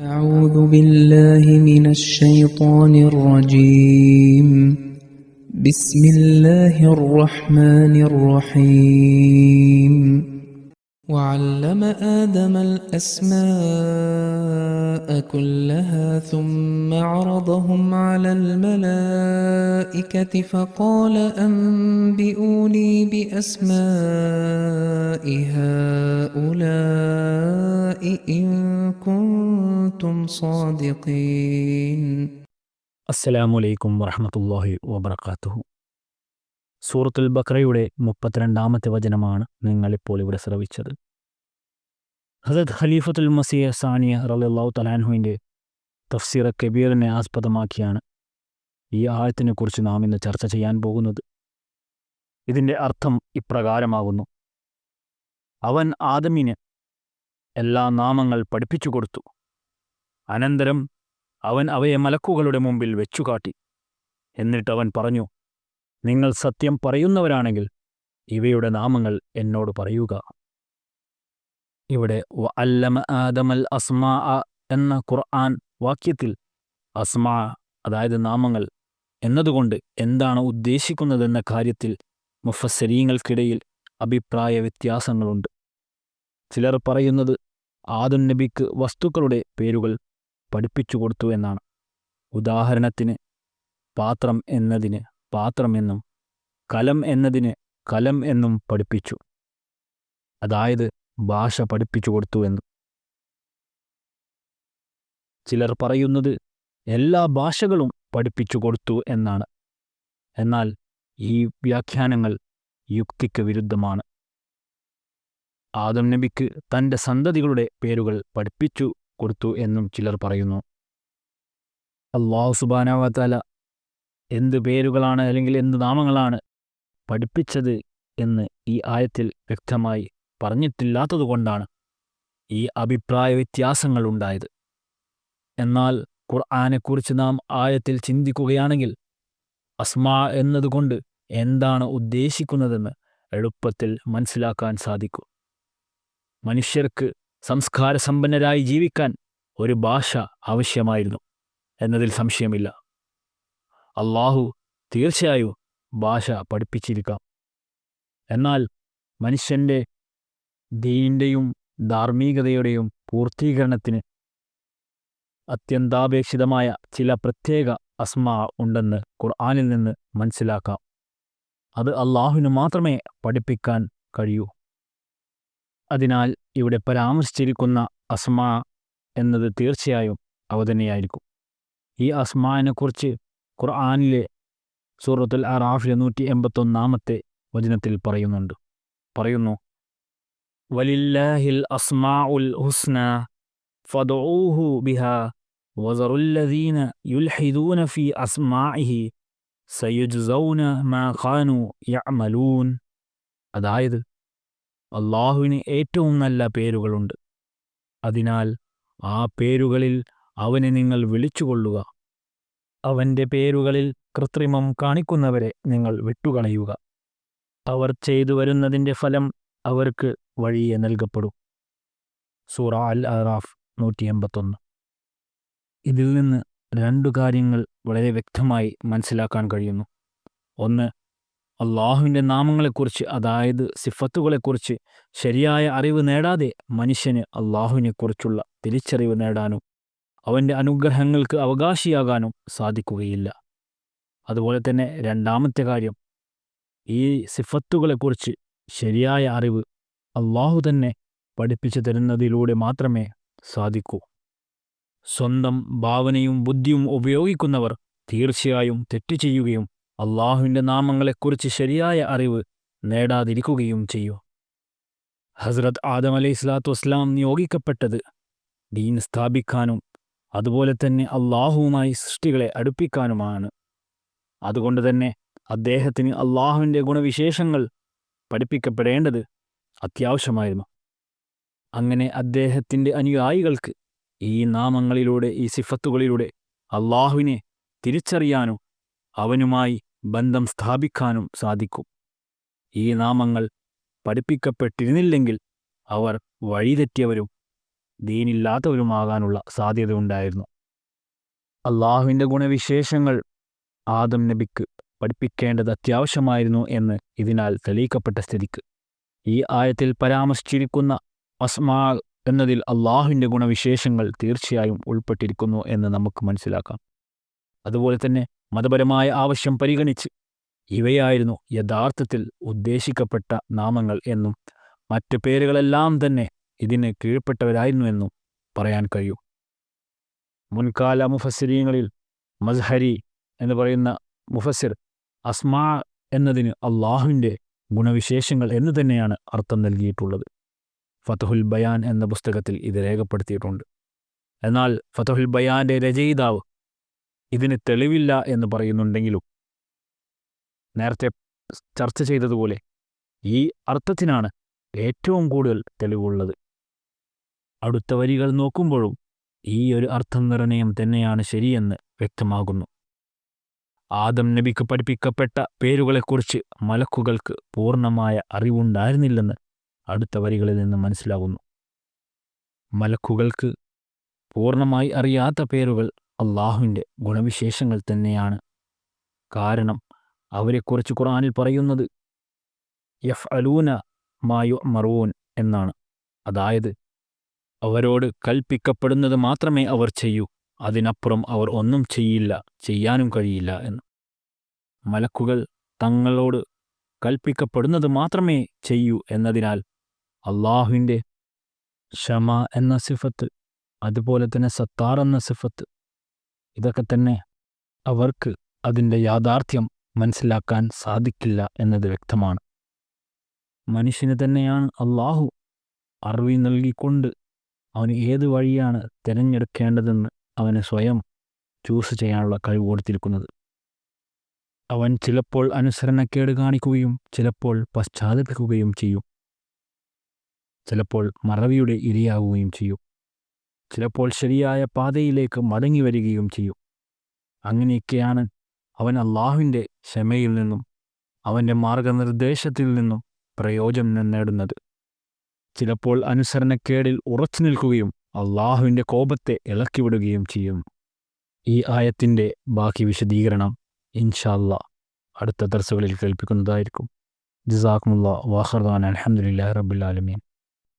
أعوذ بالله من الشيطان الرجيم بسم الله الرحمن الرحيم وعلم آدم الأسماء كلها ثم عرضهم على الملائكة فقال أنبئوني بأسماء هؤلاء إن كنتم صادقين. അസ്സലാമു അലൈക്കും വറഹ്മത്തുള്ളാഹി വബറകാതുഹു. സൂറത്തുൽ ബഖറയുടെ 32-ാമത്തെ വചനമാണ് നിങ്ങളിപ്പോൾ ഇവിടെ ശ്രവിച്ചത്. ഹസരത്ത് ഖലീഫത്തുൽ മസീഹ് സാനിയ റളിയല്ലാഹു തആല അൻഹുവിൻ്റെ തഫ്സീർ കബീറിനെ ആസ്പദമാക്കിയാണ് ഈ ആയത്തിനെക്കുറിച്ച് നാം ഇന്ന് ചർച്ച ചെയ്യാൻ പോകുന്നത്. ഇതിൻ്റെ അർത്ഥം ഇപ്രകാരമാകുന്നു: അവൻ ആദമിന് എല്ലാ നാമങ്ങൾ പഠിപ്പിച്ചു കൊടുത്തു. അനന്തരം അവൻ അവയെ മലക്കുകളുടെ മുമ്പിൽ വെച്ചുകാട്ടി. എന്നിട്ടവൻ പറഞ്ഞു, നിങ്ങൾ സത്യം പറയുന്നവരാണെങ്കിൽ ഇവയുടെ നാമങ്ങൾ എന്നോട് പറയുക. ഇവിടെ വഅല്ലമ ആദമൽ അസ്മാ എന്ന ഖുർആൻ വാക്യത്തിൽ അസ്മാ, അതായത് നാമങ്ങൾ എന്നതുകൊണ്ട് എന്താണ് ഉദ്ദേശിക്കുന്നതെന്ന കാര്യത്തിൽ മുഫസ്സിരീങ്ങൾക്കിടയിൽ അഭിപ്രായ വ്യത്യാസങ്ങളുണ്ട്. ചിലർ പറയുന്നത് ആദം നബിക്ക് വസ്തുക്കളുടെ പേരുകൾ പഠിപ്പിച്ചു കൊടുത്തു എന്നാണ്. ഉദാഹരണത്തിന് പാത്രം എന്നതിന് പാത്രം എന്നും കലം എന്നതിന് കലം എന്നും പഠിപ്പിച്ചു, അതായത് ഭാഷ പഠിപ്പിച്ചു കൊടുത്തു എന്നും. ചിലർ പറയുന്നത് എല്ലാ ഭാഷകളും പഠിപ്പിച്ചു കൊടുത്തു എന്നാണ്. എന്നാൽ ഈ വ്യാഖ്യാനങ്ങൾ യുക്തിക്ക് വിരുദ്ധമാണ്. ആദം നബിക്ക് തൻ്റെ സന്തതികളുടെ പേരുകൾ പഠിപ്പിച്ചു കൊടുത്തു എന്നും ചിലർ പറയുന്നു. അല്ലാഹു സുബ്ഹാനഹു വ തആല എന്ത് പേരുകളാണ് അല്ലെങ്കിൽ എന്ത് നാമങ്ങളാണ് പഠിപ്പിച്ചത് എന്ന് ഈ ആയത്തിൽ വ്യക്തമായി പറഞ്ഞിട്ടില്ലാത്തതുകൊണ്ടാണ് ഈ അഭിപ്രായ വ്യത്യാസങ്ങൾ ഉണ്ടായത്. എന്നാൽ ഖുർആനെക്കുറിച്ച് നാം ആയത്തിൽ ചിന്തിക്കുകയാണെങ്കിൽ അസ്മാ എന്നതുകൊണ്ട് എന്താണ് ഉദ്ദേശിക്കുന്നതെന്ന് എളുപ്പത്തിൽ മനസ്സിലാക്കാൻ സാധിക്കും. മനുഷ്യർക്ക് സംസ്കാരസമ്പന്നരായി ജീവിക്കാൻ ഒരു ഭാഷ ആവശ്യമായിരുന്നു എന്നതിൽ സംശയമില്ല. അല്ലാഹു തീർച്ചയായും ഭാഷ പഠിപ്പിച്ചിരിക്കാം. എന്നാൽ മനുഷ്യൻ്റെ ദീനിൻ്റെയും ധാർമ്മികതയുടെയും പൂർത്തീകരണത്തിന് അത്യന്താപേക്ഷിതമായ ചില പ്രത്യേക അസ്മാ ഉണ്ടെന്ന് ഖുർആനിൽ നിന്ന് മനസ്സിലാക്കാം. അത് അല്ലാഹുവിന് മാത്രമേ പഠിപ്പിക്കാൻ കഴിയൂ. അതിനാൽ ഇവിടെ പരാമർശിച്ചിരിക്കുന്ന അസ്മാ എന്നത് തീർച്ചയായും അവതന്നെയായിരിക്കും. ഈ അസ്മാനെക്കുറിച്ച് ഖുർആനിലെ സൂറത്തുൽ അറാഫിലെ 181-ാമത്തെ വചനത്തിൽ പറയുന്നു, വലില്ലാഹിൽ അസ്മാഉൽ ഹുസ്ന ഫദ്ഉഹു ബിഹാ വസറുല്ലദീന യുൽഹിദൂന ഫീ അസ്മാഇഹി സയുജ്സൗന മാ ഖാനൂ യഅമലൂൻ. അതായത് അല്ലാഹുവിന് ഏറ്റവും നല്ല പേരുകളുണ്ട്. അതിനാൽ ആ പേരുകളിൽ അവനെ നിങ്ങൾ വിളിച്ചുകൊള്ളുക. അവൻ്റെ പേരുകളിൽ കൃത്രിമം കാണിക്കുന്നവരെ നിങ്ങൾ വിട്ടുകളയുക. അവർ ചെയ്തു വരുന്നതിൻ്റെ ഫലം അവർക്ക് വഴിയെ നൽകപ്പെടും. സൂറ അൽ അറാഫ് 181. ഇതിൽ നിന്ന് രണ്ടു കാര്യങ്ങൾ വളരെ വ്യക്തമായി മനസ്സിലാക്കാൻ കഴിയുന്നു. ഒന്ന്, അല്ലാഹുവിൻ്റെ നാമങ്ങളെക്കുറിച്ച്, അതായത് സിഫത്തുകളെക്കുറിച്ച് ശരിയായ അറിവ് നേടാതെ മനുഷ്യന് അല്ലാഹുവിനെക്കുറിച്ചുള്ള തിരിച്ചറിവ് നേടാനും അവൻ്റെ അനുഗ്രഹങ്ങൾക്ക് അവകാശിയാകാനും സാധിക്കുകയില്ല. അതുപോലെ തന്നെ രണ്ടാമത്തെ കാര്യം, ഈ സിഫത്തുകളെക്കുറിച്ച് ശരിയായ അറിവ് അല്ലാഹു തന്നെ പഠിപ്പിച്ചു തരുന്നതിലൂടെ മാത്രമേ സാധിക്കൂ. സ്വന്തം ഭാവനയും ബുദ്ധിയും ഉപയോഗിക്കുന്നവർ തീർച്ചയായും തെറ്റ് ചെയ്യുകയും അല്ലാഹുവിൻ്റെ നാമങ്ങളെക്കുറിച്ച് ശരിയായ അറിവ് നേടാതിരിക്കുകയും ചെയ്യും. ഹസ്രത്ത് ആദം അലൈഹിസ്സലാത്തു വസ്സലാം നിയോഗിക്കപ്പെട്ടത് ദീൻ സ്ഥാപിക്കാനും അതുപോലെ തന്നെ അല്ലാഹുവുമായി സൃഷ്ടികളെ അടുപ്പിക്കാനുമാണ്. അതുകൊണ്ട് തന്നെ അദ്ദേഹത്തിന് അല്ലാഹുവിൻ്റെ ഗുണവിശേഷങ്ങൾ പഠിപ്പിക്കപ്പെടേണ്ടത് അത്യാവശ്യമായിരുന്നു. അങ്ങനെ അദ്ദേഹത്തിൻ്റെ അനുയായികൾക്ക് ഈ നാമങ്ങളിലൂടെ, ഈ സിഫത്തുകളിലൂടെ അല്ലാഹുവിനെ തിരിച്ചറിയാനും അവനുമായി ബന്ധം സ്ഥാപിക്കാനും സാധിക്കും. ഈ നാമങ്ങൾ പഠിപ്പിക്കപ്പെട്ടിരുന്നില്ലെങ്കിൽ അവർ വഴിതെറ്റിയവരും ദീനില്ലാത്തവരുമാകാനുള്ള സാധ്യതയുണ്ടായിരുന്നു. അള്ളാഹുവിൻ്റെ ഗുണവിശേഷങ്ങൾ ആദം നബിക്ക് പഠിപ്പിക്കേണ്ടത് അത്യാവശ്യമായിരുന്നു എന്ന് ഇതിനാൽ തെളിയിക്കപ്പെട്ട സ്ഥിതിക്ക് ഈ ആയത്തിൽ പരാമർശിച്ചിരിക്കുന്ന അസ്മാ എന്നതിൽ അള്ളാഹുവിൻ്റെ ഗുണവിശേഷങ്ങൾ തീർച്ചയായും ഉൾപ്പെട്ടിരിക്കുന്നു എന്ന് നമുക്ക് മനസ്സിലാക്കാം. അതുപോലെ തന്നെ മതപരമായ ആവശ്യം പരിഗണിച്ച് ഇവയായിരുന്നു യഥാർത്ഥത്തിൽ ഉദ്ദേശിക്കപ്പെട്ട നാമങ്ങൾ എന്നും മറ്റു പേരുകളെല്ലാം തന്നെ ഇതിന് കീഴ്പ്പെട്ടവരായിരുന്നു എന്നും പറയാൻ കഴിയും. മുൻകാല മുഫസ്സിരീങ്ങളിൽ മസ്ഹരി എന്ന് പറയുന്ന മുഫസ്സിർ അസ്മാ എന്നതിന് അള്ളാഹുവിൻ്റെ ഗുണവിശേഷങ്ങൾ എന്ന് തന്നെയാണ് അർത്ഥം നൽകിയിട്ടുള്ളത്. ഫതഹുൽ ബയാൻ എന്ന പുസ്തകത്തിൽ ഇത് രേഖപ്പെടുത്തിയിട്ടുണ്ട്. എന്നാൽ ഫതഹുൽ ബയാൻ്റെ രചയിതാവ് ഇതിന് തെളിവില്ല എന്ന് പറയുന്നുണ്ടെങ്കിലും നേരത്തെ ചർച്ച ചെയ്തതുപോലെ ഈ അർത്ഥത്തിനാണ് ഏറ്റവും കൂടുതൽ തെളിവുള്ളത്. അടുത്ത വരികൾ നോക്കുമ്പോഴും ഈ ഒരു അർത്ഥം നിർണയം തന്നെയാണ് ശരിയെന്ന് വ്യക്തമാകുന്നു. ആദം നബിക്ക് പഠിപ്പിക്കപ്പെട്ട പേരുകളെക്കുറിച്ച് മലക്കുകൾക്ക് പൂർണ്ണമായ അറിവുണ്ടായിരുന്നില്ലെന്ന് അടുത്ത വരികളിൽ നിന്ന് മനസ്സിലാകുന്നു. മലക്കുകൾക്ക് പൂർണ്ണമായി അറിയാത്ത പേരുകൾ അള്ളാഹുവിൻ്റെ ഗുണവിശേഷങ്ങൾ തന്നെയാണ്. കാരണം അവരെക്കുറിച്ച് ഖുർആനിൽ പറയുന്നത് യഫ്അലൂന മാ യുഅ്മറൂൻ എന്നാണ്. അതായത് അവരോട് കൽപ്പിക്കപ്പെടുന്നത് മാത്രമേ അവർ ചെയ്യൂ, അതിനപ്പുറം അവർ ഒന്നും ചെയ്യില്ല, ചെയ്യാനും കഴിയില്ല എന്ന്. മലക്കുകൾ തങ്ങളോട് കൽപ്പിക്കപ്പെടുന്നത് മാത്രമേ ചെയ്യൂ എന്നതിനാൽ അള്ളാഹുവിൻ്റെ ക്ഷമ എന്ന സിഫത്ത്, അതുപോലെ തന്നെ സത്താർ എന്ന സിഫത്ത്, ഇതൊക്കെ തന്നെ അവർക്ക് അതിൻ്റെ യാഥാർത്ഥ്യം മനസ്സിലാക്കാൻ സാധിക്കില്ല എന്നത് വ്യക്തമാണ്. മനുഷ്യന് തന്നെയാണ് അള്ളാഹു അറിവ് നൽകിക്കൊണ്ട് അവന് ഏത് വഴിയാണ് തിരഞ്ഞെടുക്കേണ്ടതെന്ന് അവന് സ്വയം ചൂസ് ചെയ്യാനുള്ള കഴിവ് കൊടുത്തിരിക്കുന്നത്. അവൻ ചിലപ്പോൾ അനുസരണക്കേട് കാണിക്കുകയും ചിലപ്പോൾ പശ്ചാത്തപിക്കുകയും ചെയ്യും, ചിലപ്പോൾ മറവിയുടെ ഇരയാവുകയും ചെയ്യും, ചിലപ്പോൾ ശരിയായ പാതയിലേക്ക് മടങ്ങി വരികയും ചെയ്യും. അങ്ങനെയൊക്കെയാണ് അവൻ അള്ളാഹുവിൻ്റെ ക്ഷമയിൽ നിന്നും അവൻ്റെ മാർഗനിർദ്ദേശത്തിൽ നിന്നും പ്രയോജനം നേടുന്നത്. ചിലപ്പോൾ അനുസരണക്കേടിൽ ഉറച്ചു നിൽക്കുകയും അള്ളാഹുവിൻ്റെ കോപത്തെ ഇളക്കിവിടുകയും ചെയ്യും. ഈ ആയത്തിൻ്റെ ബാക്കി വിശദീകരണം ഇൻഷാ അല്ലാഹ് അടുത്ത ദർസുകളിൽ കേൾപ്പിക്കുന്നതായിരിക്കും. ജസാക്കുമുല്ലാഹ് വആഖിറു ദഅ്വാനാ അൽഹംദുലില്ലാഹി റബ്ബിൽ ആലമീൻ.